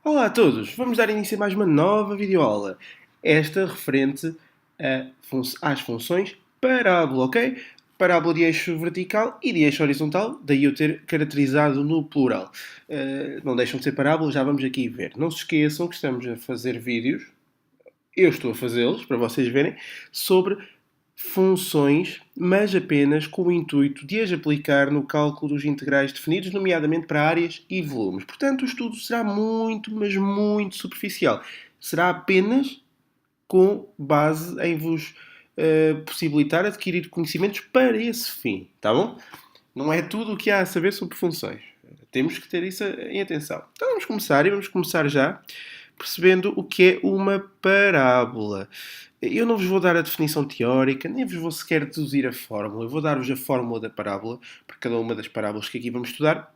Olá a todos, vamos dar início a mais uma nova videoaula. Esta referente às funções parábola, ok? Parábola de eixo vertical e de eixo horizontal, daí eu ter caracterizado no plural. Não deixam de ser parábolas, já vamos aqui ver. Não se esqueçam que estamos a fazer vídeos, eu estou a fazê-los para vocês verem, sobre funções, mas apenas com o intuito de as aplicar no cálculo dos integrais definidos, nomeadamente para áreas e volumes. Portanto, o estudo será muito, mas muito superficial. Será apenas com base em vos possibilitar adquirir conhecimentos para esse fim, tá bom? Não é tudo o que há a saber sobre funções. Temos que ter isso em atenção. Então vamos começar e vamos começar já percebendo o que é uma parábola. Eu não vos vou dar a definição teórica, nem vos vou sequer deduzir a fórmula. Eu vou dar-vos a fórmula da parábola, para cada uma das parábolas que aqui vamos estudar,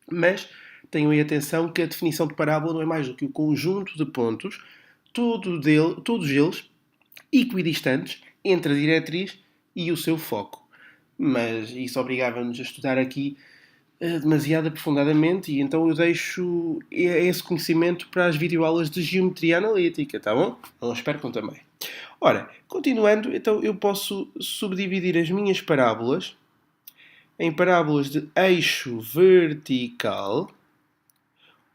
mas tenham aí atenção que a definição de parábola não é mais do que o conjunto de pontos, todos eles equidistantes entre a diretriz e o seu foco. Mas isso obrigava-nos a estudar aqui demasiado aprofundadamente e então eu deixo esse conhecimento para as videoaulas de geometria analítica, tá bom? Não as percam também. Ora, continuando, então eu posso subdividir as minhas parábolas em parábolas de eixo vertical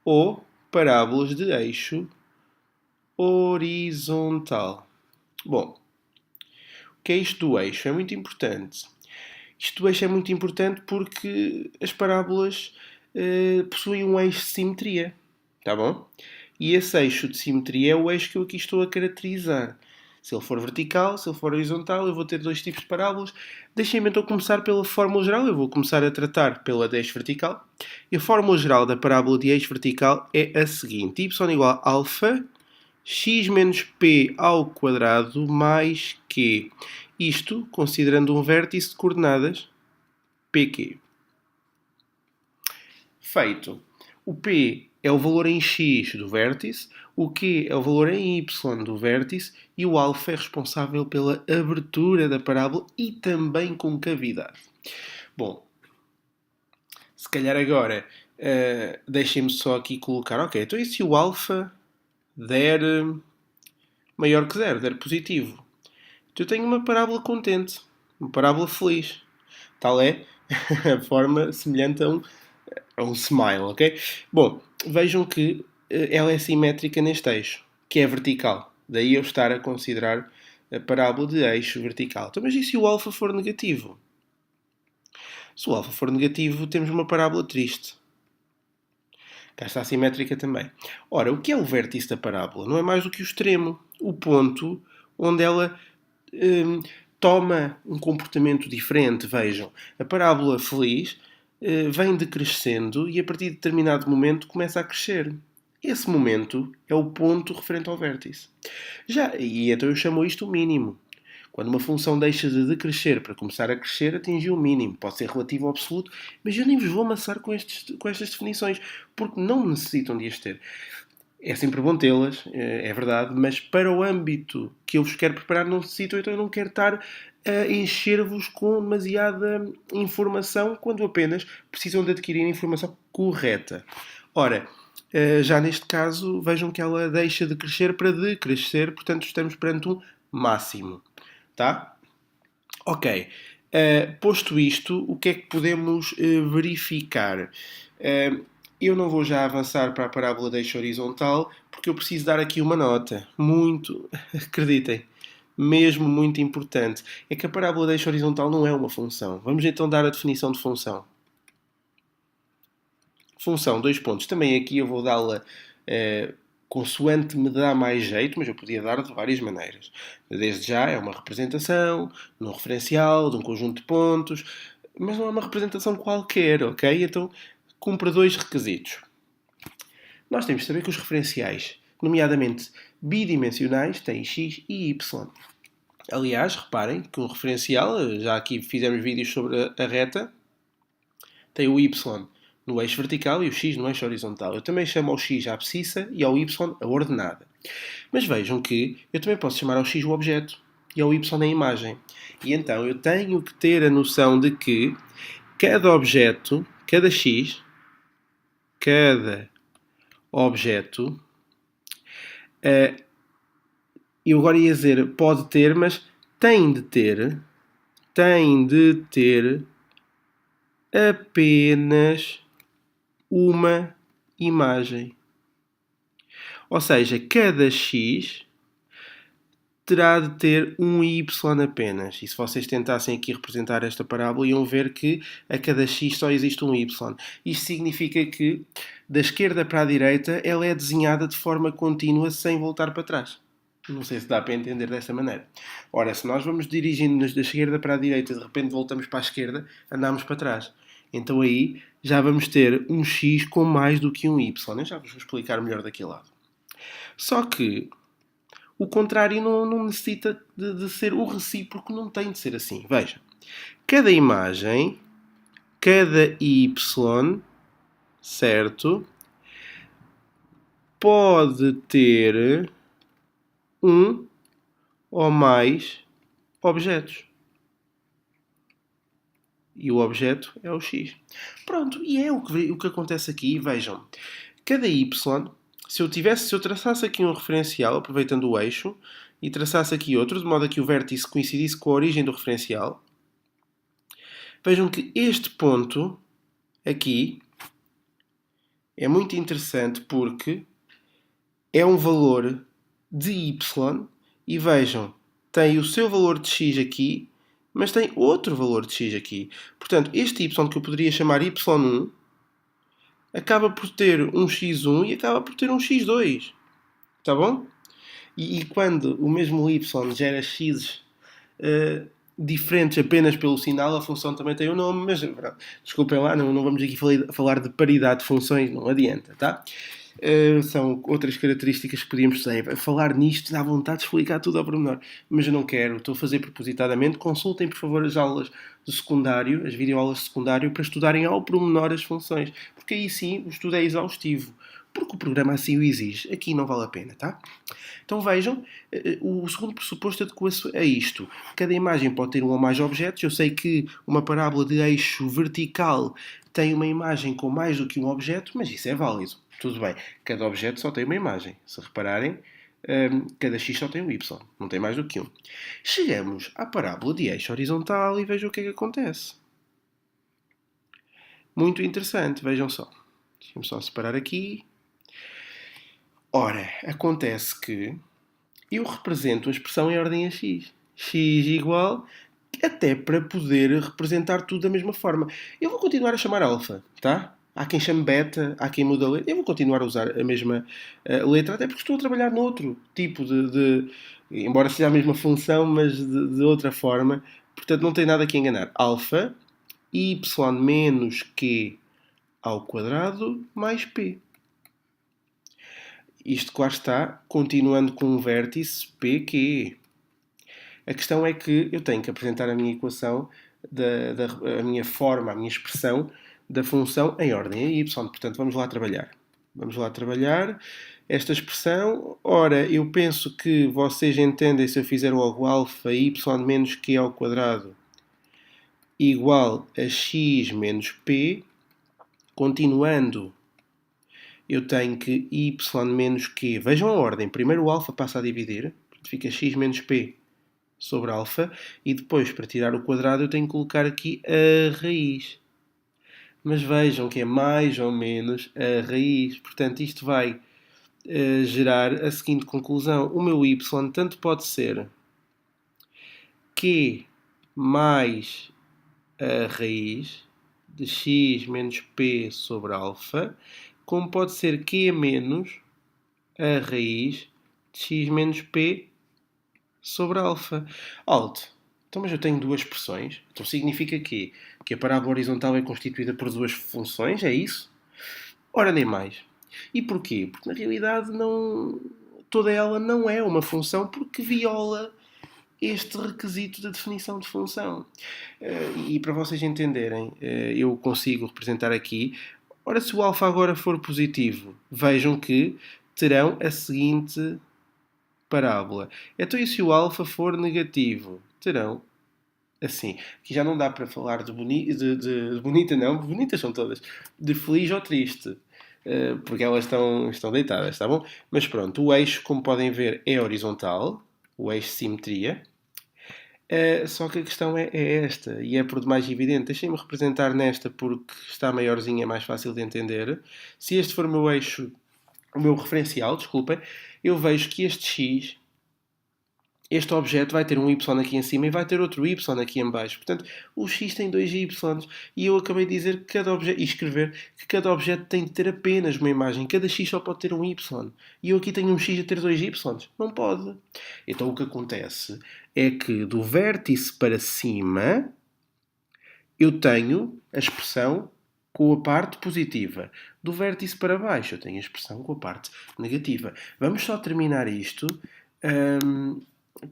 ou parábolas de eixo horizontal. Bom, o que é isto do eixo? É muito importante. Isto do eixo é muito importante porque as parábolas possuem um eixo de simetria. Tá bom? E esse eixo de simetria é o eixo que eu aqui estou a caracterizar. Se ele for vertical, se ele for horizontal, eu vou ter dois tipos de parábolas. Deixem-me então começar pela fórmula geral. Eu vou começar a tratar pela de eixo vertical. E a fórmula geral da parábola de eixo vertical é a seguinte. Y igual a alfa, x menos p ao quadrado mais q. Isto considerando um vértice de coordenadas pq. Feito. O P é o valor em x do vértice, o Q é o valor em y do vértice e o alfa é responsável pela abertura da parábola e também concavidade. Bom, se calhar agora deixem-me só aqui colocar, ok, então e se o alfa der maior que zero, der positivo? Então eu tenho uma parábola contente, uma parábola feliz. Tal é a forma semelhante a um smile, ok? Bom, vejam que ela é simétrica neste eixo, que é vertical. Daí eu estar a considerar a parábola de eixo vertical. Então, mas e se o alfa for negativo? Se o alfa for negativo, temos uma parábola triste. Cá está simétrica também. Ora, o que é o vértice da parábola? Não é mais do que o extremo, o ponto onde ela toma um comportamento diferente. Vejam, a parábola feliz vem decrescendo e a partir de determinado momento começa a crescer. Esse momento é o ponto referente ao vértice. E então eu chamo isto o mínimo. Quando uma função deixa de decrescer para começar a crescer, atingiu o mínimo. Pode ser relativo ou absoluto, mas eu nem vos vou amassar com estas definições, porque não necessitam de as ter. É sempre bom tê-las, é verdade, mas para o âmbito que eu vos quero preparar não necessito, então eu não quero estar a encher-vos com demasiada informação quando apenas precisam de adquirir a informação correta. Ora, já neste caso, vejam que ela deixa de crescer para decrescer, portanto estamos perante um máximo. Tá? Ok. Posto isto, o que é que podemos verificar? Eu não vou já avançar para a parábola de eixo horizontal, porque eu preciso dar aqui uma nota. Muito, acreditem, mesmo muito importante. É que a parábola de eixo horizontal não é uma função. Vamos então dar a definição de função. Função, dois pontos. Também aqui eu vou dá-la consoante me dá mais jeito, mas eu podia dar de várias maneiras. Desde já é uma representação, num referencial, de um conjunto de pontos, mas não é uma representação qualquer, ok? Então cumpre dois requisitos. Nós temos de saber que os referenciais, nomeadamente bidimensionais, têm x e y. Aliás, reparem que um referencial, já aqui fizemos vídeos sobre a reta, tem o y no eixo vertical e o x no eixo horizontal. Eu também chamo ao x a abscissa e ao y a ordenada. Mas vejam que eu também posso chamar ao x o objeto e ao y a imagem. E então eu tenho que ter a noção de que cada objeto, cada objeto, eu agora ia dizer pode ter, mas tem de ter apenas uma imagem. Ou seja, cada x terá de ter um y apenas. E se vocês tentassem aqui representar esta parábola, iam ver que a cada x só existe um y. Isto significa que, da esquerda para a direita, ela é desenhada de forma contínua, sem voltar para trás. Não sei se dá para entender desta maneira. Ora, se nós vamos dirigindo-nos da esquerda para a direita, de repente voltamos para a esquerda, andamos para trás. Então aí já vamos ter um x com mais do que um y. Eu já vos vou explicar melhor daqui a lado. Só que o contrário não necessita de ser o recíproco, não tem de ser assim. Veja, cada imagem, cada y, certo, pode ter um ou mais objetos. E o objeto é o x. Pronto, e é o que acontece aqui. Vejam, cada y, se eu traçasse aqui um referencial, aproveitando o eixo, e traçasse aqui outro, de modo a que o vértice coincidisse com a origem do referencial, vejam que este ponto aqui é muito interessante porque é um valor de y, e vejam, tem o seu valor de x aqui, mas tem outro valor de x aqui. Portanto, este y, que eu poderia chamar y1, acaba por ter um x1 e acaba por ter um x2. Está bom? E quando o mesmo y gera x diferentes apenas pelo sinal, a função também tem um nome, mas desculpem lá, não vamos aqui falar de paridade de funções, não adianta, tá? São outras características que podíamos ter. Falar nisto dá vontade de explicar tudo ao pormenor, mas eu não quero, estou a fazer propositadamente. Consultem, por favor, as aulas de secundário, as videoaulas de secundário, para estudarem ao pormenor as funções, porque aí sim o estudo é exaustivo, porque o programa assim o exige. Aqui não vale a pena, tá? Então vejam, o segundo pressuposto adequa-se a isto. Cada imagem pode ter um ou mais objetos. Eu sei que uma parábola de eixo vertical tem uma imagem com mais do que um objeto, mas isso é válido. Tudo bem, cada objeto só tem uma imagem. Se repararem, cada x só tem um y, não tem mais do que um. Chegamos à parábola de eixo horizontal e vejam o que é que acontece. Muito interessante, vejam só. Deixa-me só separar aqui. Ora, acontece que eu represento a expressão em ordem a x. X igual, até para poder representar tudo da mesma forma. Eu vou continuar a chamar alfa, tá? Há quem chame beta, há quem muda a letra. Eu vou continuar a usar a mesma letra, até porque estou a trabalhar noutro tipo embora seja a mesma função, mas de outra forma. Portanto, não tem nada aqui a enganar. Alfa, y menos q ao quadrado mais p. Isto, claro está, continuando com um vértice PQ. A questão é que eu tenho que apresentar a minha equação, a minha forma, a minha expressão da função em ordem a y. Portanto, vamos lá trabalhar. Vamos lá trabalhar esta expressão. Ora, eu penso que vocês entendem se eu fizer logo alfa y menos q ao quadrado igual a x menos p. Continuando, eu tenho que y menos q. Vejam a ordem. Primeiro o alfa passa a dividir. Fica x menos p sobre alfa. E depois, para tirar o quadrado, eu tenho que colocar aqui a raiz. Mas vejam que é mais ou menos a raiz. Portanto, isto vai gerar a seguinte conclusão. O meu y tanto pode ser q mais a raiz de x menos p sobre alfa, como pode ser q menos a raiz de x menos p sobre alfa. Alto. Então, mas eu tenho duas expressões. Então significa que a parábola horizontal é constituída por duas funções, é isso? Ora, nem mais. E porquê? Porque na realidade toda ela não é uma função, porque viola este requisito da definição de função. E para vocês entenderem, eu consigo representar aqui. Ora, se o alfa agora for positivo, vejam que terão a seguinte parábola. Então, e se o alfa for negativo? Terão assim. Aqui já não dá para falar de bonita, não. Bonitas são todas. De feliz ou triste. porque elas estão deitadas, tá bom? Mas pronto, o eixo, como podem ver, é horizontal, o eixo de simetria. Só que a questão é esta, e é por demais evidente. Deixem-me representar nesta porque está maiorzinha, é mais fácil de entender. Se este for o meu eixo, o meu referencial, desculpem, eu vejo que este objeto vai ter um y aqui em cima e vai ter outro y aqui em baixo. Portanto, o x tem dois y. E eu acabei de dizer que cada objeto, e escrever que cada objeto tem de ter apenas uma imagem. Cada x só pode ter um y. E eu aqui tenho um x a ter dois y. Não pode. Então o que acontece é que do vértice para cima eu tenho a expressão com a parte positiva. Do vértice para baixo eu tenho a expressão com a parte negativa. Vamos só terminar isto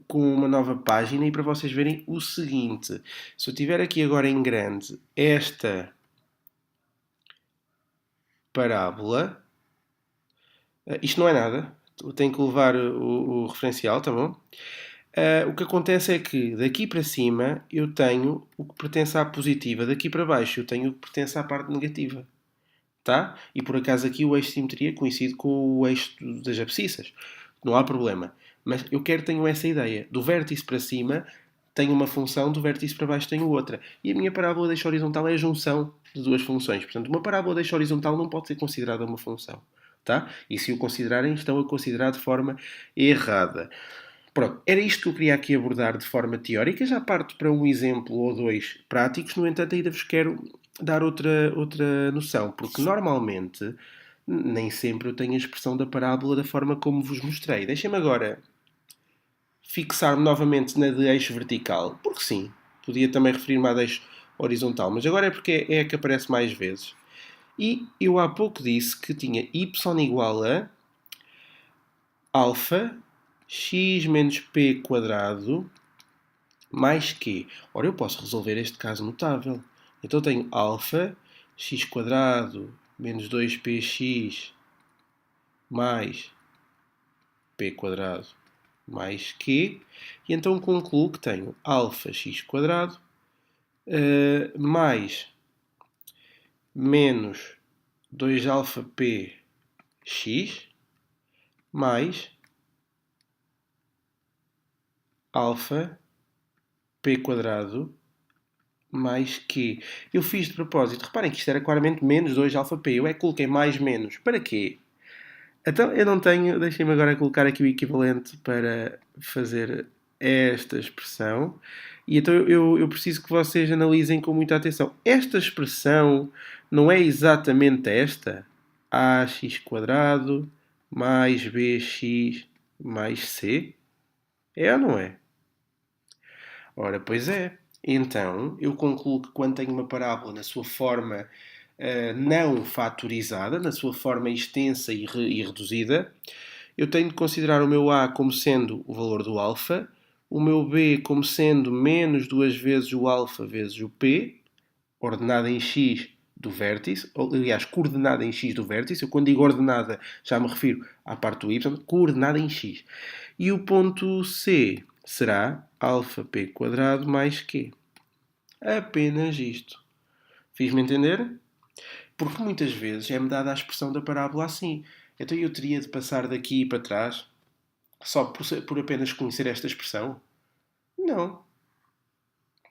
com uma nova página e para vocês verem o seguinte. Se eu tiver aqui agora em grande esta parábola, isto não é nada. Eu tenho que levar o referencial, tá bom? O que acontece é que daqui para cima eu tenho o que pertence à positiva, daqui para baixo eu tenho o que pertence à parte negativa. Tá? E por acaso aqui o eixo de simetria coincide com o eixo das abscissas. Não há problema. Mas eu quero que tenham essa ideia. Do vértice para cima tenho uma função, do vértice para baixo tenho outra. E a minha parábola de eixo horizontal é a junção de duas funções. Portanto, uma parábola de eixo horizontal não pode ser considerada uma função. Tá? E se o considerarem, estão a considerar de forma errada. Pronto, era isto que eu queria aqui abordar de forma teórica. Já parto para um exemplo ou dois práticos. No entanto, ainda vos quero dar outra noção. Porque normalmente, nem sempre eu tenho a expressão da parábola da forma como vos mostrei. Deixem-me agora fixar-me novamente na de eixo vertical. Porque sim, podia também referir-me à de eixo horizontal. Mas agora é porque é a que aparece mais vezes. E eu há pouco disse que tinha y igual a alfa x menos p quadrado mais q. Ora, eu posso resolver este caso notável. Então tenho alfa x quadrado menos 2px mais p quadrado mais q. E então concluo que tenho alfa x quadrado mais menos 2alfa px mais alfa p quadrado mais q. Eu fiz de propósito. Reparem que isto era claramente menos 2alfa p. Eu é que coloquei mais menos. Para quê? Então eu não tenho... Deixem-me agora colocar aqui o equivalente para fazer esta expressão. E então eu preciso que vocês analisem com muita atenção. Esta expressão não é exatamente esta. ax quadrado mais bx mais c. É ou não é? Ora, pois é. Então, eu concluo que quando tenho uma parábola na sua forma não fatorizada, na sua forma extensa e reduzida, eu tenho de considerar o meu A como sendo o valor do alfa, o meu B como sendo menos duas vezes o alfa vezes o P, ordenada em x do vértice, ou, aliás, coordenada em x do vértice. Eu quando digo ordenada já me refiro à parte do y, coordenada em x. E o ponto C será alfa p quadrado mais q. Apenas isto. Fiz-me entender? Porque muitas vezes é-me dada a expressão da parábola assim. Então eu teria de passar daqui para trás só por apenas conhecer esta expressão? Não.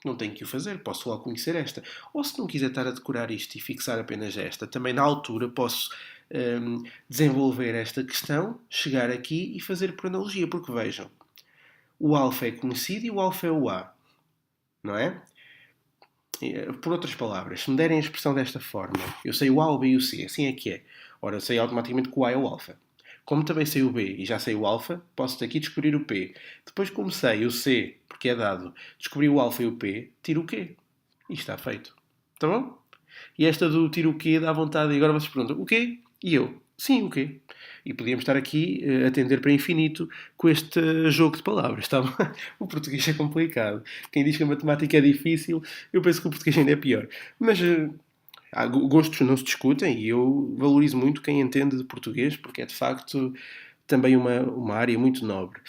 Não tenho que o fazer. Posso logo conhecer esta. Ou se não quiser estar a decorar isto e fixar apenas esta, também na altura posso desenvolver esta questão, chegar aqui e fazer por analogia. Porque vejam, o alfa é conhecido e o alfa é o A. Não é? Por outras palavras, se me derem a expressão desta forma, eu sei o A, o B e o C, assim é que é. Ora, eu sei automaticamente que o A é o alfa. Como também sei o B e já sei o alfa, posso daqui descobrir o P. Depois, como sei o C, porque é dado, descobri o alfa e o P, tiro o Q. E está feito. Tá bom? E esta do tiro o Q dá vontade. E agora vocês perguntam, o quê? E eu, sim, o quê? E podíamos estar aqui a atender para infinito com este jogo de palavras, tá bom? O português é complicado. Quem diz que a matemática é difícil, eu penso que o português ainda é pior. Mas gostos não se discutem e eu valorizo muito quem entende de português, porque é de facto também uma área muito nobre.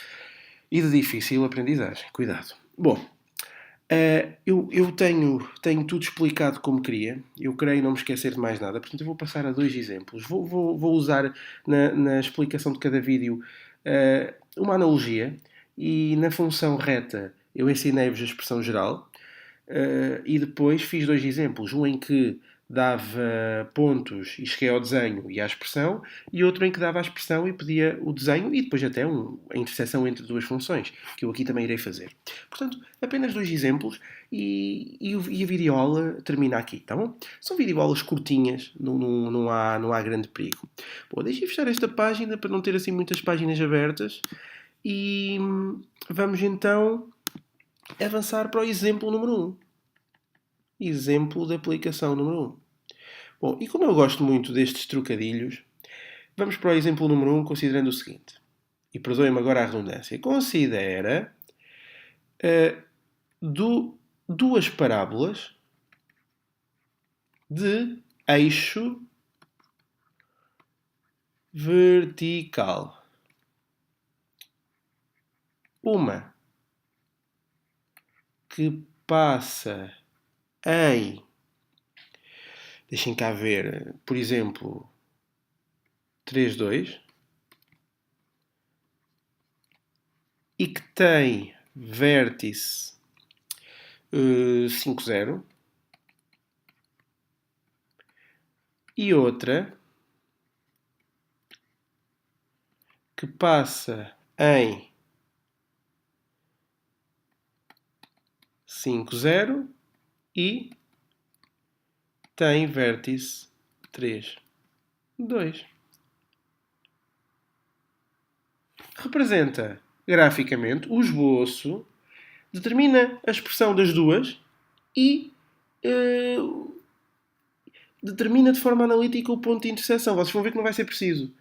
E de difícil aprendizagem. Cuidado. Bom, Eu tenho tudo explicado como queria. Eu creio não me esquecer de mais nada. Portanto, eu vou passar a dois exemplos. Vou usar na explicação de cada vídeo uma analogia. E na função reta eu ensinei-vos a expressão geral. E depois fiz dois exemplos. Um em que dava pontos e cheguei ao desenho e à expressão, e outro em que dava a expressão e pedia o desenho e depois até a interseção entre duas funções, que eu aqui também irei fazer. Portanto, apenas dois exemplos e a videoaula termina aqui, tá bom? São videoaulas curtinhas, não há grande perigo. Bom, deixem fechar esta página para não ter assim muitas páginas abertas e vamos então avançar para o exemplo número 1. Exemplo de aplicação número 1. Bom, e como eu gosto muito destes trocadilhos, vamos para o exemplo número 1 considerando o seguinte. E perdoem-me agora a redundância. Considera duas parábolas de eixo vertical. Uma que passa em, deixem cá ver, por exemplo, 3, 2, e que tem vértice 5, 0, e outra que passa em 5, 0 e tem vértice 3, 2. Representa graficamente o esboço, determina a expressão das duas e determina de forma analítica o ponto de interseção. Vocês vão ver que não vai ser preciso,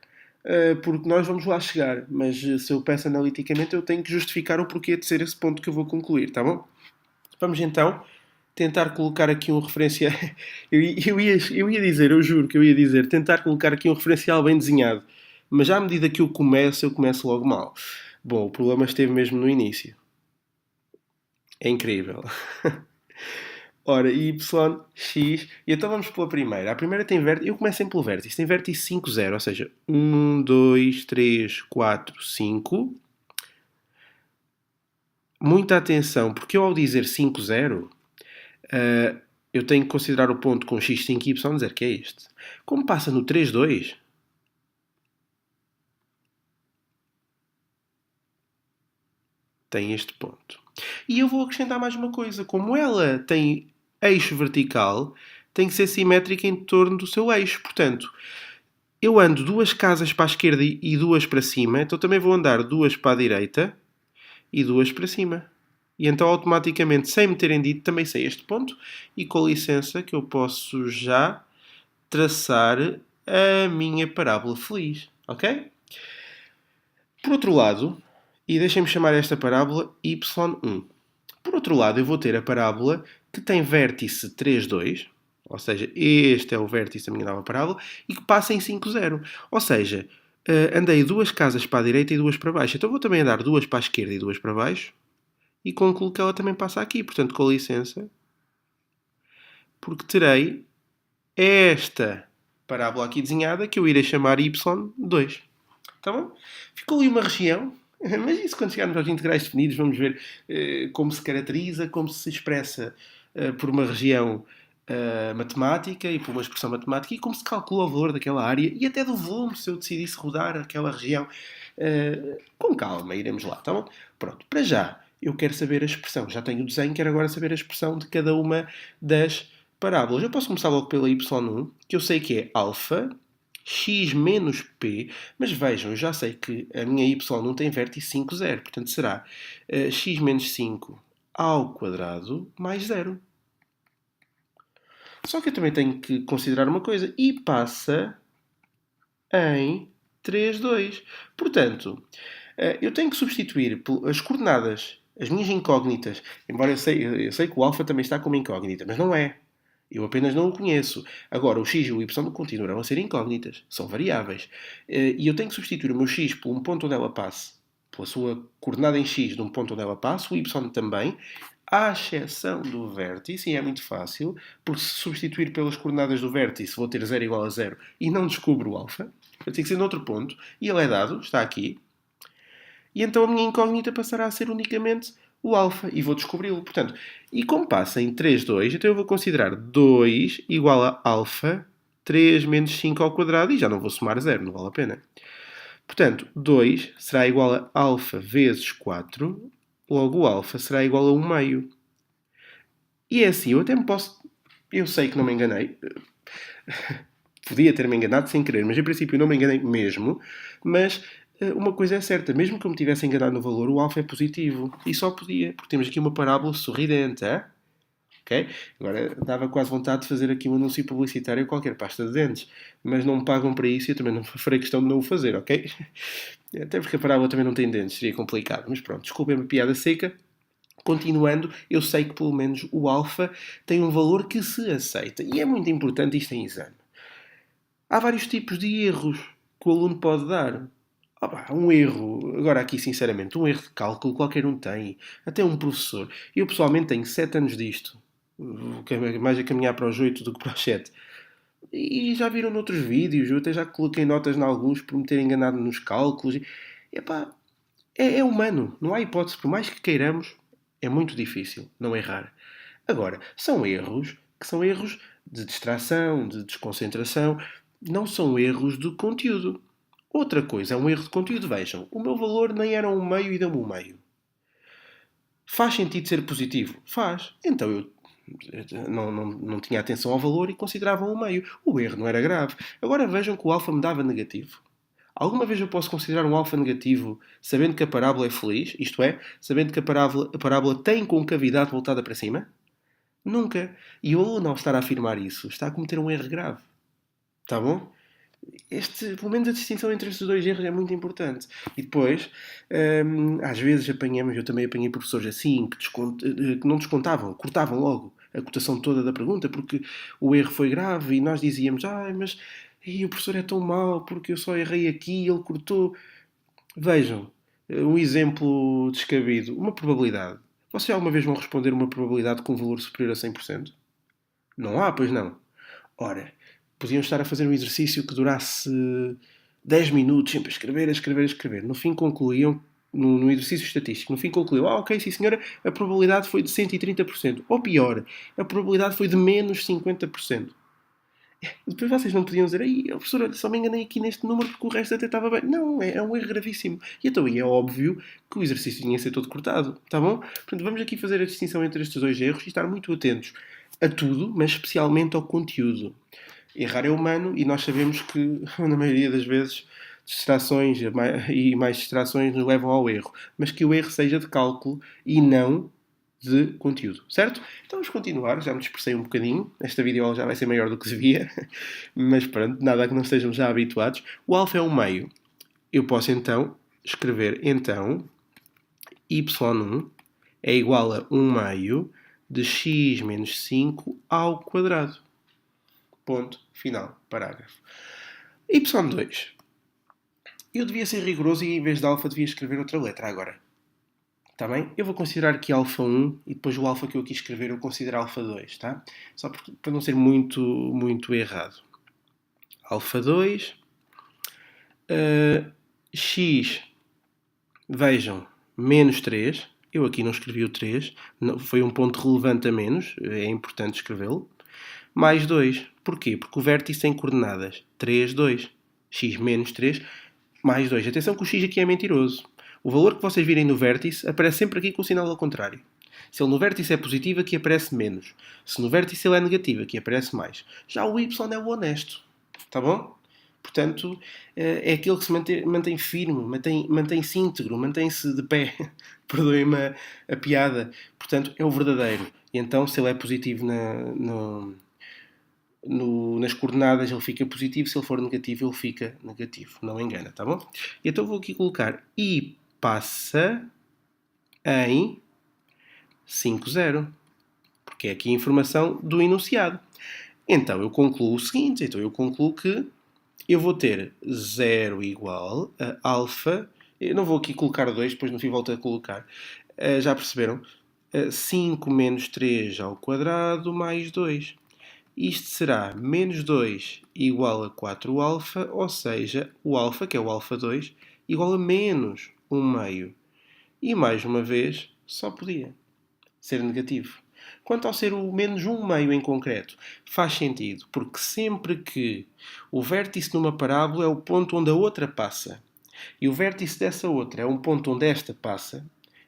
porque nós vamos lá chegar, mas se eu peço analiticamente eu tenho que justificar o porquê de ser esse ponto que eu vou concluir, tá bom? Vamos então tentar colocar aqui um referencial. Eu ia dizer, eu juro que eu ia dizer, tentar colocar aqui um referencial bem desenhado, mas à medida que eu começo logo mal. Bom, o problema esteve mesmo no início. É incrível. Ora, y, x. E então vamos pela primeira. A primeira tem vértice. Eu começo sempre pelo vértice. Tem vértice 5, 0. Ou seja, 1, 2, 3, 4, 5. Muita atenção, porque eu ao dizer 5, 0, eu tenho que considerar o ponto com x, 5 e y, dizer que é este. Como passa no 3, 2, tem este ponto. E eu vou acrescentar mais uma coisa. Como ela tem eixo vertical, tem que ser simétrica em torno do seu eixo. Portanto, eu ando duas casas para a esquerda e duas para cima, então também vou andar duas para a direita e duas para cima. E então automaticamente, sem me terem dito, também sei este ponto. E com licença que eu posso já traçar a minha parábola feliz. Ok? Por outro lado, e deixem-me chamar esta parábola y1. Por outro lado, eu vou ter a parábola que tem vértice 3, 2, ou seja, este é o vértice da minha nova parábola, e que passa em 5, 0. Ou seja, andei duas casas para a direita e duas para baixo. Então vou também andar duas para a esquerda e duas para baixo, e concluo que ela também passa aqui. Portanto, com licença, porque terei esta parábola aqui desenhada que eu irei chamar y2. Tá bom? Ficou ali uma região, mas isso quando chegarmos aos integrais definidos vamos ver como se caracteriza, como se expressa por uma região matemática e por uma expressão matemática e como se calcula o valor daquela área e até do volume se eu decidisse rodar aquela região. Com calma, iremos lá, tá bom? Pronto, para já eu quero saber a expressão. Já tenho o desenho, quero agora saber a expressão de cada uma das parábolas. Eu posso começar logo pela y1, que eu sei que é alfa x menos p, mas vejam, eu já sei que a minha y não tem vértice 5, 0, portanto será x menos 5 ao quadrado mais 0. Só que eu também tenho que considerar uma coisa, e passa em 3, 2. Portanto, eu tenho que substituir as coordenadas, as minhas incógnitas, embora eu sei que o alfa também está como incógnita, mas não é. Eu apenas não o conheço. Agora, o x e o y continuarão a ser incógnitas. São variáveis. E eu tenho que substituir o meu x por um ponto onde ela passe, pela sua coordenada em x de um ponto onde ela passe, o y também, à exceção do vértice, e é muito fácil, porque se substituir pelas coordenadas do vértice vou ter 0 igual a 0 e não descubro o alfa. Eu tenho que ser noutro ponto, e ele é dado, está aqui, e então a minha incógnita passará a ser unicamente o alfa, e vou descobri-lo. Portanto, e como passa em 3, 2, então eu vou considerar 2 igual a alfa 3 menos 5 ao quadrado, e já não vou somar 0, não vale a pena. Portanto, 2 será igual a alfa vezes 4, logo o alfa será igual a 1 meio. E é assim, eu até me posso... Eu sei que não me enganei. Podia ter-me enganado sem querer, mas em princípio não me enganei mesmo. Mas uma coisa é certa, mesmo que eu me tivesse enganado no valor, o alfa é positivo. E só podia, porque temos aqui uma parábola sorridente, é? Ok? Agora, dava quase vontade de fazer aqui um anúncio publicitário a qualquer pasta de dentes. Mas não me pagam para isso e eu também não farei questão de não o fazer, ok? Até porque a parábola também não tem dentes, seria complicado. Mas pronto, desculpem a piada seca. Continuando, eu sei que pelo menos o alfa tem um valor que se aceita. E é muito importante isto em exame. Há vários tipos de erros que o aluno pode dar. Um erro, agora aqui sinceramente, um erro de cálculo qualquer um tem. Até um professor. Eu pessoalmente tenho 7 anos disto. Mais a caminhar para os 8 do que para os 7. E já viram noutros vídeos, eu até já coloquei notas em alguns por me ter enganado nos cálculos. E, epá, é humano, não há hipótese, por mais que queiramos, é muito difícil não errar. Agora, são erros que são erros de distração, de desconcentração, não são erros de conteúdo. Outra coisa é um erro de conteúdo. Vejam, o meu valor nem era um meio e deu-me um meio. Faz sentido ser positivo? Faz. Então eu não tinha atenção ao valor e considerava um meio. O erro não era grave. Agora vejam que o alfa me dava negativo. Alguma vez eu posso considerar um alfa negativo sabendo que a parábola é feliz? Isto é, sabendo que a parábola tem concavidade voltada para cima? Nunca. E o aluno, ao estar a afirmar isso, está a cometer um erro grave. Está bom? Pelo menos a distinção entre estes dois erros é muito importante. E depois, às vezes apanhamos, eu também apanhei professores assim, que não descontavam, cortavam logo a cotação toda da pergunta, porque o erro foi grave e nós dizíamos, mas o professor é tão mau porque eu só errei aqui e ele cortou. Vejam, um exemplo descabido, uma probabilidade. Vocês alguma vez vão responder uma probabilidade com um valor superior a 100%? Não há, pois não. Ora, podiam estar a fazer um exercício que durasse 10 minutos, sempre a escrever, a escrever, a escrever. No fim concluíam, no exercício estatístico, no fim concluíam, ok, sim senhora, a probabilidade foi de 130%. Ou pior, a probabilidade foi de menos 50%. Depois vocês não podiam dizer, aí, professor, olha, só me enganei aqui neste número porque o resto até estava bem. Não, é um erro gravíssimo. E então aí é óbvio que o exercício tinha que ser todo cortado, tá bom? Portanto, vamos aqui fazer a distinção entre estes dois erros e estar muito atentos a tudo, mas especialmente ao conteúdo. Errar é humano e nós sabemos que, na maioria das vezes, distrações e mais distrações nos levam ao erro. Mas que o erro seja de cálculo e não de conteúdo, certo? Então vamos continuar, já me dispersei um bocadinho, esta videoaula já vai ser maior do que devia, mas pronto, nada que não estejam já habituados. O alfa é um meio. Eu posso então escrever y1 é igual a 1 meio de x menos 5 ao quadrado. Ponto final, parágrafo. Y2. Eu devia ser rigoroso e em vez de alfa devia escrever outra letra agora. Está bem? Eu vou considerar aqui alfa 1 e depois o alfa que eu aqui escrever eu considero alfa 2, tá? Só para não ser muito errado. Alfa 2, x, vejam, menos 3. Eu aqui não escrevi o 3, não, foi um ponto relevante a menos, é importante escrevê-lo. Mais 2. Porquê? Porque o vértice tem coordenadas 3, 2. X menos 3, mais 2. Atenção que o x aqui é mentiroso. O valor que vocês virem no vértice aparece sempre aqui com o sinal ao contrário. Se ele no vértice é positivo, aqui aparece menos. Se no vértice ele é negativo, aqui aparece mais. Já o y é o honesto. Está bom? Portanto, é aquele que se mantém firme, mantém-se íntegro, mantém-se de pé. Perdoem-me a piada. Portanto, é o verdadeiro. E então, se ele é positivo nas coordenadas, ele fica positivo. Se ele for negativo, ele fica negativo. Não engana, tá bom? Então, vou aqui colocar I passa em 5,0. Porque é aqui a informação do enunciado. Então, eu concluo o seguinte. Então, eu concluo que eu vou ter 0 igual a alfa. Eu não vou aqui colocar 2, depois no fim volto a colocar. Já perceberam? 5 menos 3 ao quadrado mais 2. Isto será menos 2 igual a 4α, ou seja, o alfa, que é o alfa 2, igual a menos 1 meio. E mais uma vez, só podia ser negativo. Quanto ao ser o menos 1 meio em concreto, faz sentido, porque sempre que o vértice numa parábola é o ponto onde a outra passa, e o vértice dessa outra é um ponto onde esta passa,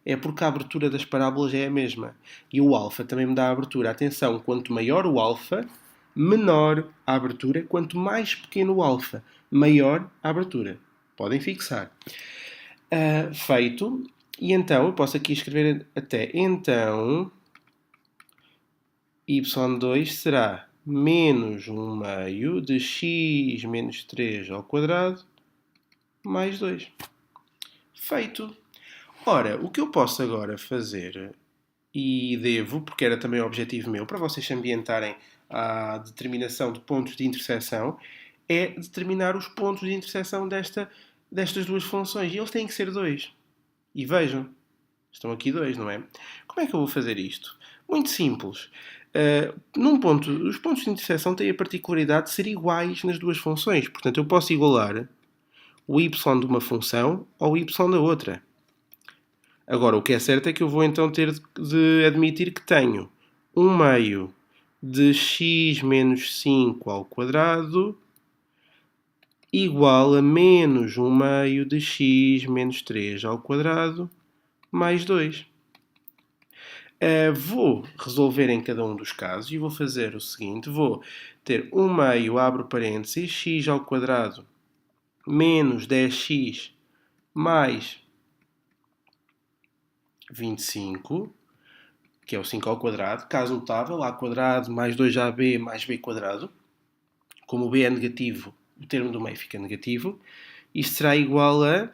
é porque a abertura das parábolas é a mesma. E o alfa também me dá a abertura. Atenção, quanto maior o alfa, menor a abertura. Quanto mais pequeno o alfa, maior a abertura. Podem fixar. Feito. E então, eu posso aqui escrever até então, y2 será menos 1 meio de x menos 3 ao quadrado mais 2. Feito. Ora, o que eu posso agora fazer, e devo, porque era também o objetivo meu, para vocês se ambientarem à determinação de pontos de interseção, é determinar os pontos de interseção destas duas funções. E eles têm que ser dois. E vejam, estão aqui dois, não é? Como é que eu vou fazer isto? Muito simples. Os pontos de interseção têm a particularidade de ser iguais nas duas funções. Portanto, eu posso igualar o y de uma função ao y da outra. Agora, o que é certo é que eu vou então ter de admitir que tenho 1 meio de x menos 5 ao quadrado igual a menos 1 meio de x menos 3 ao quadrado mais 2. Vou resolver em cada um dos casos e vou fazer o seguinte. Vou ter 1 meio, abro parênteses, x ao quadrado menos 10x mais 25, que é o 5 ao quadrado, caso notável, a quadrado mais 2ab mais b quadrado. Como o b é negativo, o termo do meio fica negativo. Isto será igual a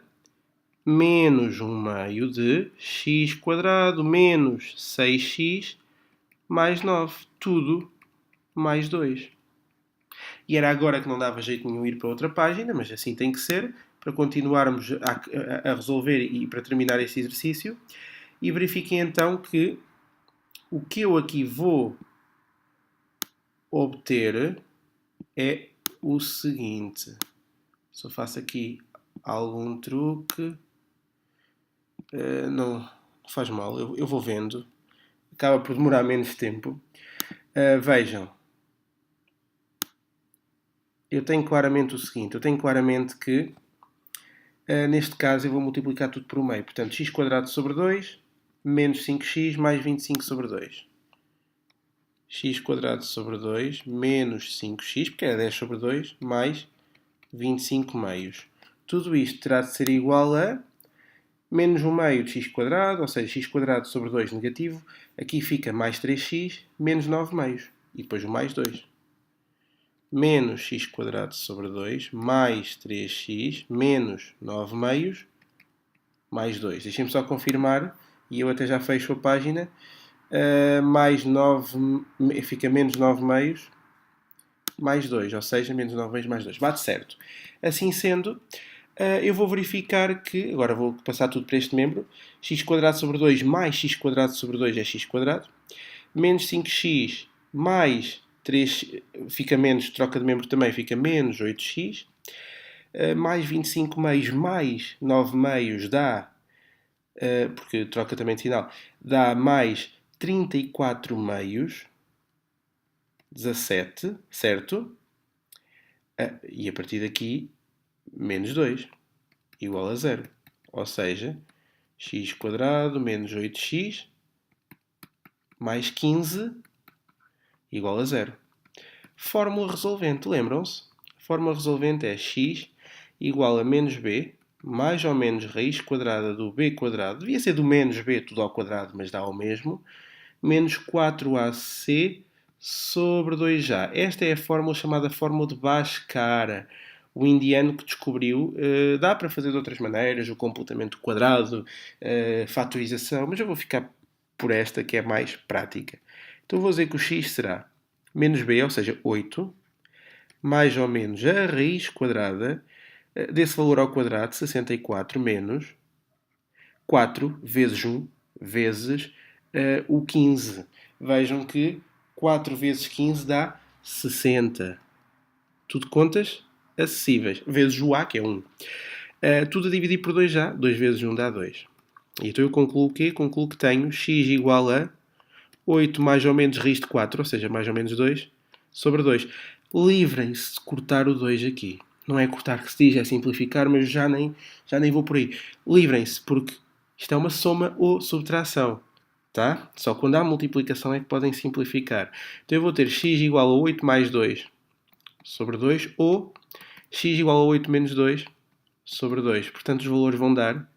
menos 1 meio de x quadrado menos 6x mais 9. Tudo mais 2. E era agora que não dava jeito nenhum ir para outra página, mas assim tem que ser, para continuarmos a resolver e para terminar este exercício. E verifiquem então que o que eu aqui vou obter é o seguinte. Só faço aqui algum truque. Não faz mal, eu vou vendo. Acaba por demorar menos tempo. Vejam. Eu tenho claramente o seguinte. Eu tenho claramente que, neste caso, eu vou multiplicar tudo por meio. Portanto, x quadrado sobre 2 menos 5x mais 25 sobre 2. X quadrado sobre 2 menos 5x, porque é 10 sobre 2, mais 25 meios. Tudo isto terá de ser igual a menos 1 meio de x quadrado, ou seja, x quadrado sobre 2 negativo. Aqui fica mais 3x menos 9 meios. E depois o mais 2. Menos x quadrado sobre 2 mais 3x menos 9 meios mais 2. Deixem-me só confirmar, e eu até já fecho a página. Mais 9, fica menos 9 meios mais 2, ou seja, menos 9 meios mais 2. Bate certo. Assim sendo, eu vou verificar que, agora vou passar tudo para este membro, x quadrado sobre 2 mais x quadrado sobre 2 é x quadrado, menos 5x mais 3, fica menos, troca de membro também, fica menos 8x, mais 25 meios mais 9 meios dá, porque troca também de sinal, dá mais 34 meios, 17, certo? E a partir daqui, menos 2, igual a 0. Ou seja, x quadrado menos 8x mais 15 igual a 0. Fórmula resolvente, lembram-se? A fórmula resolvente é x igual a menos b mais ou menos raiz quadrada do b quadrado. Devia ser do menos b tudo ao quadrado, mas dá ao mesmo. Menos 4ac sobre 2a. Esta é a fórmula chamada fórmula de Bhaskara. O indiano que descobriu, dá para fazer de outras maneiras, o computamento quadrado, fatorização, mas eu vou ficar por esta que é mais prática. Então vou dizer que o x será menos b, ou seja, 8, mais ou menos a raiz quadrada desse valor ao quadrado, 64, menos 4 vezes 1, vezes o 15. Vejam que 4 vezes 15 dá 60. Tudo contas acessíveis. Vezes o A, que é 1. Tudo a dividir por 2 já. 2 vezes 1 dá 2. Então eu concluo o quê? Concluo que tenho x igual a 8 mais ou menos raiz de 4, ou seja, mais ou menos 2, sobre 2. Livrem-se de cortar o 2 aqui. Não é cortar que se diz, é simplificar, mas já nem vou por aí. Livrem-se, porque isto é uma soma ou subtração. Tá? Só quando há multiplicação é que podem simplificar. Então eu vou ter x igual a 8 mais 2 sobre 2 ou x igual a 8 menos 2 sobre 2. Portanto, os valores vão dar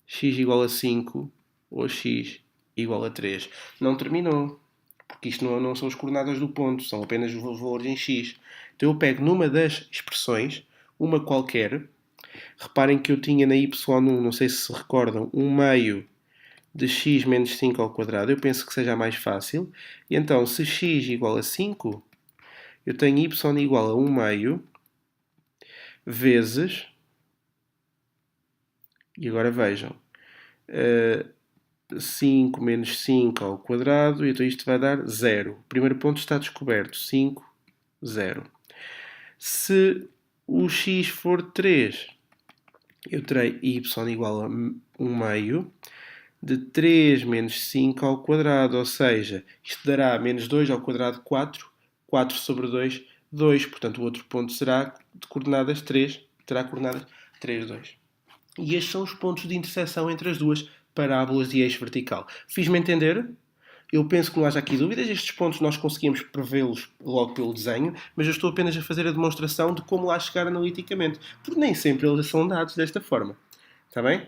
x igual a 5 ou x igual a 3. Não terminou, porque isto não são as coordenadas do ponto, são apenas os valores em x. Então eu pego numa das expressões, uma qualquer. Reparem que eu tinha na y1, não sei se se recordam, 1 meio de x menos 5 ao quadrado. Eu penso que seja mais fácil. E então, se x igual a 5, eu tenho y igual a 1 meio vezes... E agora vejam. 5 menos 5 ao quadrado, então isto vai dar 0. O primeiro ponto está descoberto. 5, 0. Se o x for 3, eu terei y igual a 1 meio de 3 menos 5 ao quadrado, ou seja, isto dará menos 2 ao quadrado, 4. 4 sobre 2, 2. Portanto, o outro ponto será de coordenadas 3, terá coordenadas 3, 2. E estes são os pontos de interseção entre as duas parábolas de eixo vertical. Fiz-me entender? Eu penso que não haja aqui dúvidas. Estes pontos nós conseguimos prevê-los logo pelo desenho, mas eu estou apenas a fazer a demonstração de como lá chegar analiticamente, porque nem sempre eles são dados desta forma. Está bem?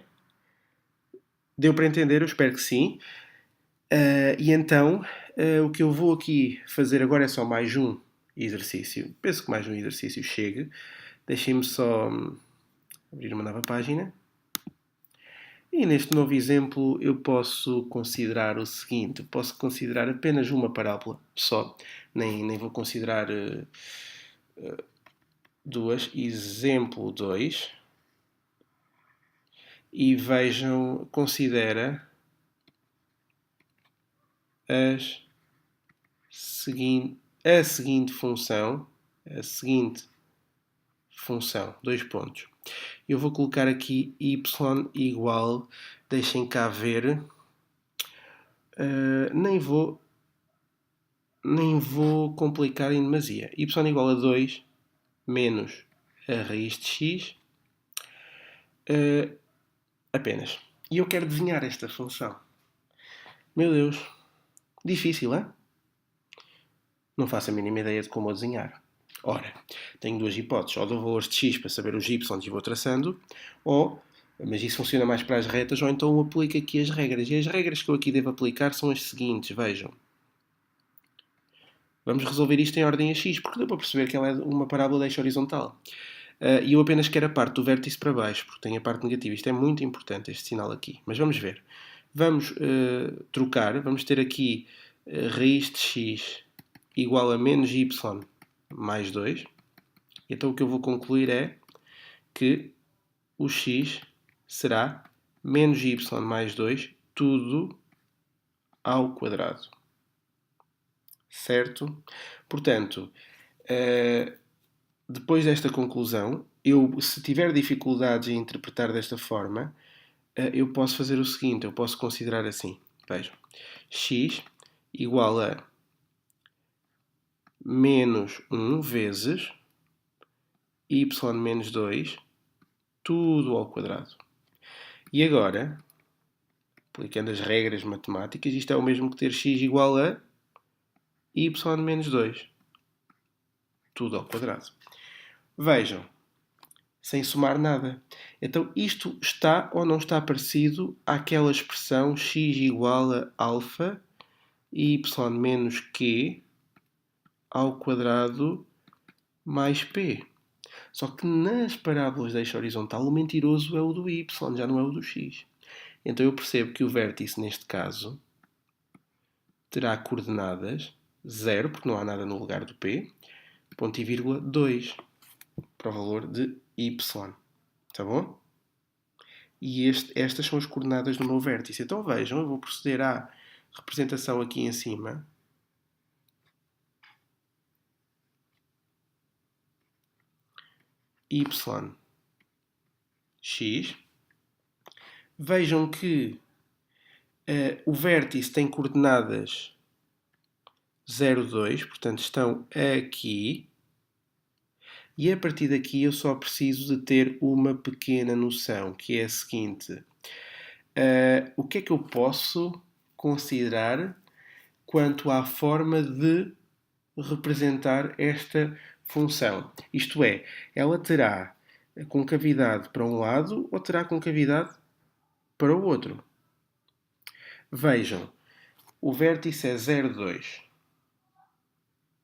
Deu para entender? Eu espero que sim. E então, o que eu vou aqui fazer agora é só mais um exercício. Penso que mais um exercício chegue. Deixem-me só abrir uma nova página. E neste novo exemplo eu posso considerar o seguinte, posso considerar apenas uma parábola só, nem vou considerar duas. Exemplo 2. E vejam, considera a seguinte função, dois pontos. Eu vou colocar aqui y igual, deixem cá ver, nem vou complicar em demasia. Y igual a 2 menos a raiz de x, apenas. E eu quero desenhar esta função. Meu Deus, difícil, é? Não faço a mínima ideia de como a desenhar. Ora, tenho duas hipóteses. Ou dou valores de x para saber os y e vou traçando, mas isso funciona mais para as retas, ou então aplico aqui as regras. E as regras que eu aqui devo aplicar são as seguintes, vejam. Vamos resolver isto em ordem a x, porque deu para perceber que ela é uma parábola de eixo horizontal. E eu apenas quero a parte do vértice para baixo, porque tem a parte negativa. Isto é muito importante, este sinal aqui. Mas vamos ver. Vamos trocar. Vamos ter aqui raiz de x igual a menos y mais 2. Então o que eu vou concluir é que o x será menos y mais 2, tudo ao quadrado. Certo? Portanto, depois desta conclusão, se tiver dificuldades em interpretar desta forma, eu posso fazer o seguinte, eu posso considerar assim. Vejam, x igual a menos 1 vezes y menos 2, tudo ao quadrado. E agora, aplicando as regras matemáticas, isto é o mesmo que ter x igual a y menos 2, tudo ao quadrado. Vejam, sem somar nada. Então isto está ou não está parecido àquela expressão x igual a alfa y menos q ao quadrado mais p. Só que nas parábolas de eixo horizontal o mentiroso é o do y, já não é o do x. Então eu percebo que o vértice neste caso terá coordenadas 0, porque não há nada no lugar do p, ponto e vírgula 2, para o valor de y. Tá bom? E estas são as coordenadas do meu vértice. Então vejam, eu vou proceder a representação aqui em cima, y, x, vejam que o vértice tem coordenadas 0, 2, portanto estão aqui. E a partir daqui eu só preciso de ter uma pequena noção, que é a seguinte. O que é que eu posso considerar quanto à forma de representar esta função? Isto é, ela terá concavidade para um lado ou terá concavidade para o outro? Vejam, o vértice é 0, 2.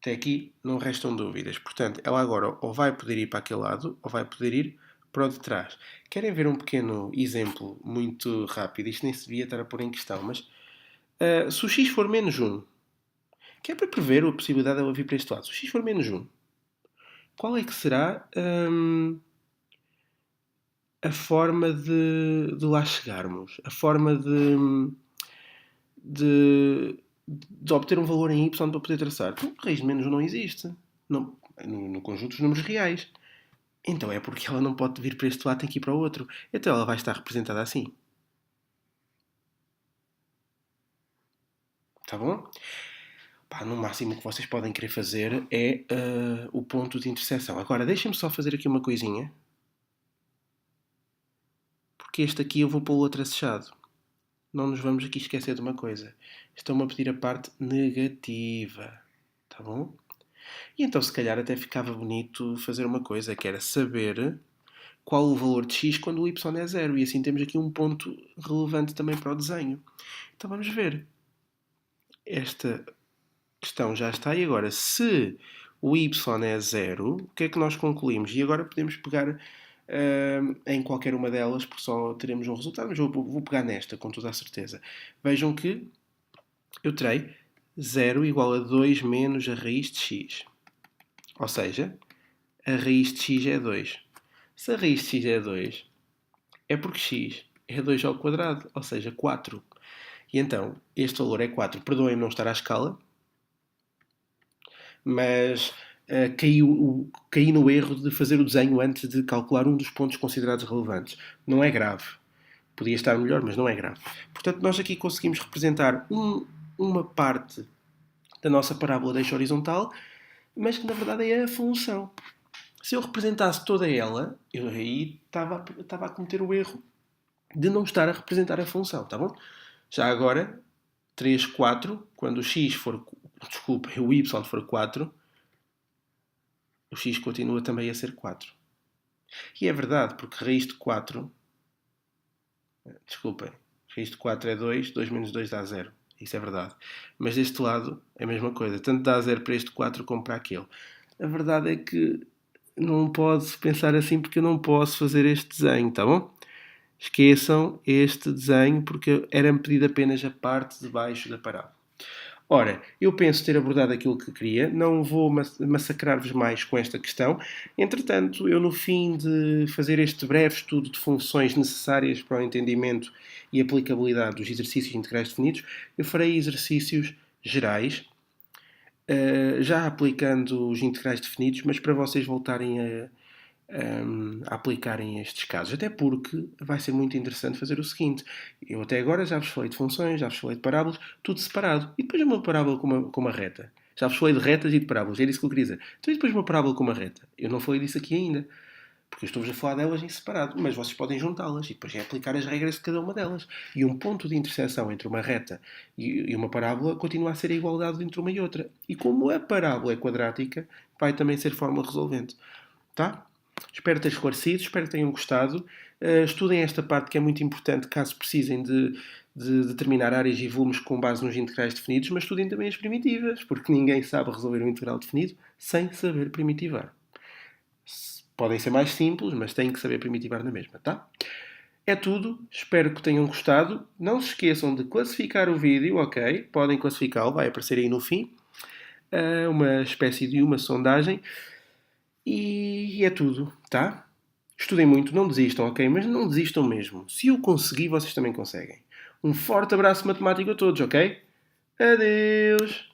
Até aqui não restam dúvidas. Portanto, ela agora ou vai poder ir para aquele lado ou vai poder ir para o de trás. Querem ver um pequeno exemplo muito rápido? Isto nem se devia estar a pôr em questão, mas se o x for menos 1, que é para prever a possibilidade de ela vir para este lado, se o x for menos 1, qual é que será a forma de lá chegarmos? A forma de obter um valor em y para poder traçar? Então, raiz de menos 1 não existe. Não, no conjunto dos números reais. Então é porque ela não pode vir para este lado, tem que ir para o outro. Então ela vai estar representada assim. Tá bom? Pá, no máximo o que vocês podem querer fazer é o ponto de interseção. Agora, deixem-me só fazer aqui uma coisinha. Porque este aqui eu vou pô-lo atrasejado. Não nos vamos aqui esquecer de uma coisa. Estão-me a pedir a parte negativa. Tá bom? E então, se calhar, até ficava bonito fazer uma coisa, que era saber qual o valor de x quando o y é zero. E assim temos aqui um ponto relevante também para o desenho. Então vamos ver. Esta questão já está. E agora, se o y é zero, o que é que nós concluímos? E agora podemos pegar em qualquer uma delas, porque só teremos um resultado, mas eu vou pegar nesta, com toda a certeza. Vejam que eu terei 0 igual a 2 menos a raiz de x. Ou seja, a raiz de x é 2. Se a raiz de x é 2, é porque x é 2 ao quadrado, ou seja, 4. E então, este valor é 4. Perdoem-me não estar à escala, mas caí no erro de fazer o desenho antes de calcular um dos pontos considerados relevantes. Não é grave. Podia estar melhor, mas não é grave. Portanto, nós aqui conseguimos representar uma parte da nossa parábola de eixo horizontal, mas que na verdade é a função. Se eu representasse toda ela, eu aí estava a cometer o erro de não estar a representar a função, tá bom? Já agora, 3, 4, quando o x for, desculpem, o y for 4, o x continua também a ser 4. E é verdade, porque raiz de 4, desculpem, raiz de 4 é 2, 2 menos 2 dá 0. Isso é verdade. Mas deste lado é a mesma coisa. Tanto dá 0 para este 4 como para aquele. A verdade é que não pode pensar assim porque eu não posso fazer este desenho, tá bom? Esqueçam este desenho porque era-me pedido apenas a parte de baixo da parábola. Ora, eu penso ter abordado aquilo que queria, não vou massacrar-vos mais com esta questão. Entretanto, eu no fim de fazer este breve estudo de funções necessárias para o entendimento e aplicabilidade dos exercícios integrais definidos, eu farei exercícios gerais, já aplicando os integrais definidos, mas para vocês voltarem a aplicarem estes casos. Até porque vai ser muito interessante fazer o seguinte. Eu até agora já vos falei de funções, já vos falei de parábolas, tudo separado. E depois uma parábola com uma reta. Já vos falei de retas e de parábolas, era isso que eu queria dizer. Então e depois uma parábola com uma reta. Eu não falei disso aqui ainda. Porque eu estou-vos a falar delas em separado, mas vocês podem juntá-las e depois é aplicar as regras de cada uma delas. E um ponto de interseção entre uma reta e uma parábola continua a ser a igualdade entre uma e outra. E como a parábola é quadrática, vai também ser fórmula resolvente. Tá? Espero ter esclarecido, espero que tenham gostado. Estudem esta parte que é muito importante caso precisem de determinar áreas e volumes com base nos integrais definidos, mas estudem também as primitivas, porque ninguém sabe resolver um integral definido sem saber primitivar. Podem ser mais simples, mas têm que saber primitivar na mesma, tá? É tudo, espero que tenham gostado. Não se esqueçam de classificar o vídeo, ok? Podem classificá-lo, vai aparecer aí no fim. Uma espécie de uma sondagem. E é tudo, tá? Estudem muito, não desistam, ok? Mas não desistam mesmo. Se eu conseguir, vocês também conseguem. Um forte abraço matemático a todos, ok? Adeus!